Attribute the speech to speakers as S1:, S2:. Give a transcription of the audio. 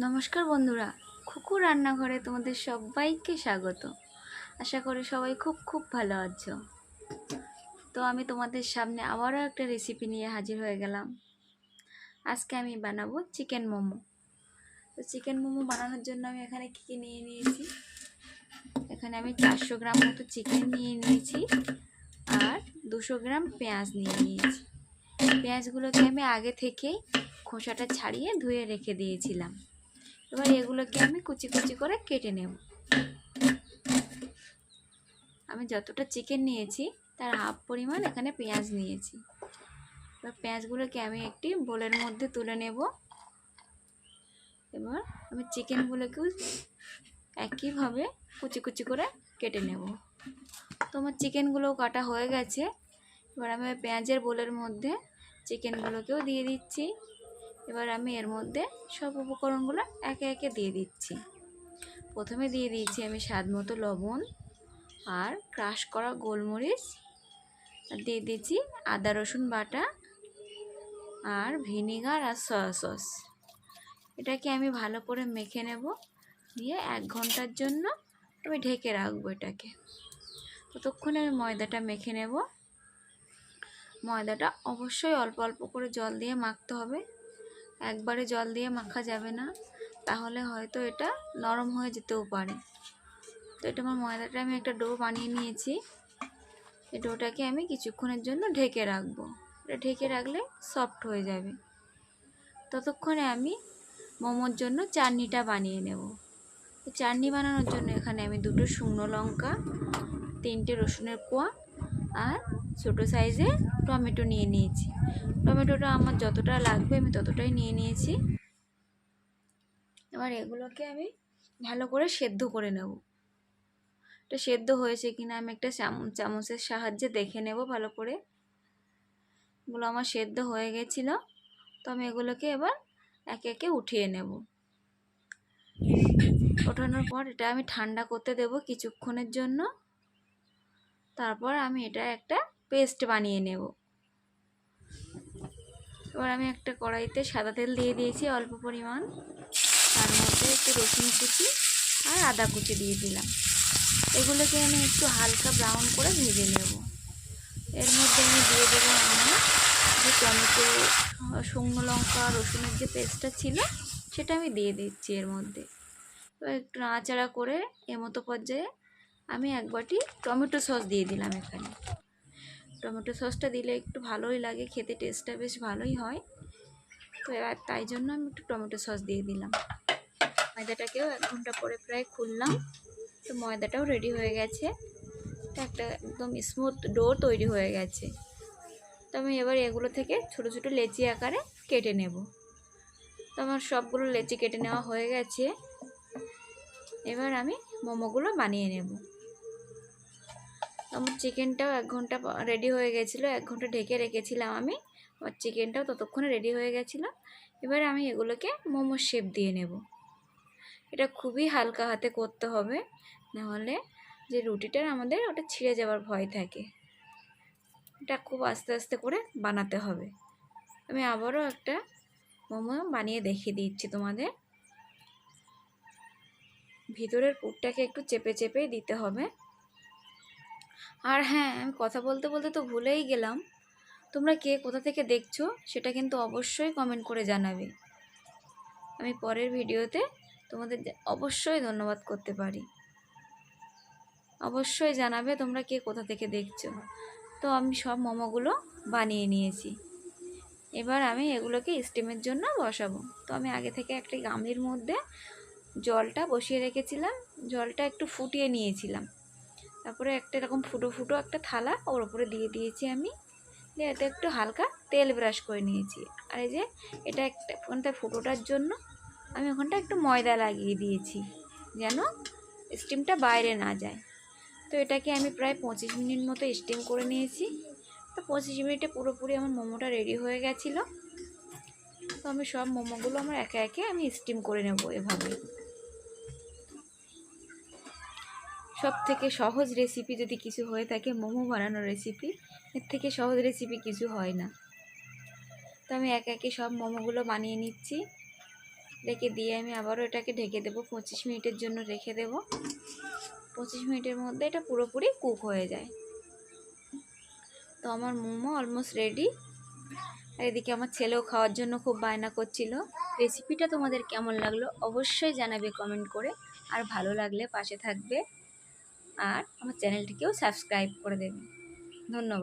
S1: নমস্কার বন্ধুরা, খুকু রান্নাঘরে তোমাদের সবাইকে স্বাগত। আশা করি সবাই খুব খুব ভালো আছো। তো আমি তোমাদের সামনে আবারও একটা রেসিপি নিয়ে হাজির হয়ে গেলাম। আজকে আমি বানাবো চিকেন মোমো। তো চিকেন মোমো বানানোর জন্য আমি এখানে কী নিয়ে নিয়েছি, এখানে আমি 400 গ্রাম মতো চিকেন নিয়ে নিয়েছি আর 200 গ্রাম পেঁয়াজ নিয়ে নিয়েছি। পেঁয়াজগুলোকে আমি আগে থেকেই খোসাটা ছাড়িয়ে ধুয়ে রেখে দিয়েছিলাম। এবার এগুলোকে আমি কুচি কুচি করে কেটে নেব। আমি যতটা চিকেন নিয়েছি তার হাফ পরিমাণ এখানে পেঁয়াজ নিয়েছি। এবার পেঁয়াজগুলোকে আমি একটি বোলের মধ্যে তুলে নেব। এবার আমি চিকেনগুলোকেও একইভাবে কুচি কুচি করে কেটে নেব। তো আমার চিকেনগুলোও কাটা হয়ে গেছে। এবার আমি পেঁয়াজের বোলের মধ্যে চিকেনগুলোকেও দিয়ে দিচ্ছি। এবার আমি এর মধ্যে সব উপকরণগুলো একে একে দিয়ে দিচ্ছি। প্রথমে দিয়ে দিয়েছি আমি স্বাদ মতো লবণ আর ক্রাশ করা গোলমরিচ, আর দিয়ে দিচ্ছি আদা রসুন বাটা আর ভিনেগার আর সয়া সস। এটাকে আমি ভালো করে মেখে নেব, দিয়ে 1 ঘন্টার জন্য আমি ঢেকে রাখবো এটাকে। ততক্ষণে আমি ময়দাটা মেখে নেব। ময়দাটা অবশ্যই অল্প অল্প করে জল দিয়ে মাখতে হবে, একবারে জল দিয়ে মাখা যাবে না, তাহলে হয়তো এটা নরম হয়ে যেতেও পারে। তো এটা আমার ময়দাটা আমি একটা ডো বানিয়ে নিয়েছি। এই ডোটাকে আমি কিছুক্ষণের জন্য ঢেকে রাখবো। এটা ঢেকে রাখলে সফট হয়ে যাবে। ততক্ষণে আমি মোমোর জন্য চাটনিটা বানিয়ে নেব। তো চাটনি বানানোর জন্য এখানে আমি 2টো শুকনো লঙ্কা, 3টে রসুনের কোয়া আর ছোটো সাইজের টমেটো নিয়ে নিয়েছি। টমেটোটা আমার যতটা লাগবে আমি ততটাই নিয়ে নিয়েছি। এবার এগুলোকে আমি ভালো করে সেদ্ধ করে নেব। এটা সেদ্ধ হয়েছে কিনা আমি একটা চামচের সাহায্যে দেখে নেব ভালো করে। এগুলো আমার সেদ্ধ হয়ে গেছিলো। তো আমি এগুলোকে এবার একে একে উঠিয়ে নেব। ওঠানোর পর এটা আমি ঠান্ডা করতে দেব কিছুক্ষণের জন্য। তারপর আমি এটা একটা পেস্ট বানিয়ে নেব। এবার আমি একটা কড়াইতে সাদা তেল দিয়ে দিয়েছি অল্প পরিমাণ, তার মধ্যে একটু রসুন কুচি আর আদা কুচি দিয়ে দিলাম। এগুলোকে আমি একটু হালকা ব্রাউন করে ভেজে নেব। এর মধ্যে আমি দিয়ে দেবো আমার যে টমেটো, শুকনো লঙ্কা, রসুনের যে পেস্টটা ছিল সেটা আমি দিয়ে দিচ্ছি এর মধ্যে। এবার একটু নাড়াচাড়া করে এমতো পর্যায়ে আমি 1 বাটি টমেটো সস দিয়ে দিলাম এখানে। টমেটো সসটা দিলে একটু ভালোই লাগে খেতে, টেস্টটা বেশ ভালোই হয়। তো এবার তাই জন্য আমি একটু টমেটো সস দিয়ে দিলাম। ময়দাটাকেও 1 ঘন্টা পরে প্রায় খুললাম। তো ময়দাটাও রেডি হয়ে গেছে, একটা একদম স্মুথ ডো তৈরি হয়ে গেছে। তো আমি এবার এগুলো থেকে ছোট ছোট লেচি আকারে কেটে নেব। তো আমার সবগুলো লেচি কেটে নেওয়া হয়ে গেছে। এবার আমি মোমোগুলো বানিয়ে নেব। আমার চিকেনটাও 1 ঘন্টা রেডি হয়ে গেছিলো, 1 ঘন্টা ঢেকে রেখেছিলাম আমি। আমার চিকেনটাও ততক্ষণে রেডি হয়ে গেছিলো। এবার আমি এগুলোকে মোমো শেপ দিয়ে নেব। এটা খুবই হালকা হাতে করতে হবে, নাহলে যে রুটিটার আমাদের ওটা ছিঁড়ে যাওয়ার ভয় থাকে। এটা খুব আস্তে আস্তে করে বানাতে হবে। আমি আবারও একটা মোমো বানিয়ে দেখিয়ে দিচ্ছি তোমাদের। ভিতরের পুরটাকে একটু চেপে চেপে দিতে হবে। আর হ্যাঁ, আমি কথা বলতে বলতে তো ভুলেই গেলাম, তোমরা কে কোথা থেকে দেখছো সেটা কিন্তু অবশ্যই কমেন্ট করে জানাবে। আমি পরের ভিডিওতে তোমাদের অবশ্যই ধন্যবাদ করতে পারি। অবশ্যই জানাবে তোমরা কে কোথা থেকে দেখছো। তো আমি সব মোমোগুলো বানিয়ে নিয়েছি। এবার আমি এগুলোকে স্টিমের জন্য বসাবো। তো আমি আগে থেকে একটা গামলির মধ্যে জলটা বসিয়ে রেখেছিলাম, জলটা একটু ফুটিয়ে নিয়েছিলাম। তারপরে একটা এরকম ফুটো ফুটো একটা থালা ওর উপরে দিয়ে দিয়েছি আমি, দিয়ে এতে একটু হালকা তেল ব্রাশ করে নিয়েছি। আর এই যে এটা একটা ওখানটা ফুটোটার জন্য আমি ওখানটা একটু ময়দা লাগিয়ে দিয়েছি যেন স্টিমটা বাইরে না যায়। তো এটাকে আমি প্রায় 25 মিনিট মতো স্টিম করে নিয়েছি। তো 25 মিনিটে পুরোপুরি আমার মোমোটা রেডি হয়ে গেছিলো। তো আমি সব মোমোগুলো আমার একে একে আমি স্টিম করে নেব এভাবে। সব থেকে সহজ রেসিপি যদি কিছু হয়ে থাকে মোমো বানানোর রেসিপি, এর থেকে সহজ রেসিপি কিছু হয় না। তো আমি একে একে সব মোমোগুলো বানিয়ে নিচ্ছি। রেখে দিয়ে আমি আবারও এটাকে ঢেকে দেবো, 25 মিনিটের জন্য রেখে দেব। 25 মিনিটের মধ্যে এটা পুরোপুরি কুক হয়ে যায়। তো আমার মোমো অলমোস্ট রেডি। আর এদিকে আমার ছেলেও খাওয়ার জন্য খুব বায়না করছিল। রেসিপিটা তোমাদের কেমন লাগলো অবশ্যই জানাবে কমেন্ট করে, আর ভালো লাগলে পাশে থাকবে আর আমার চ্যানেলটিকেও সাবস্ক্রাইব করে দেবে। ধন্যবাদ।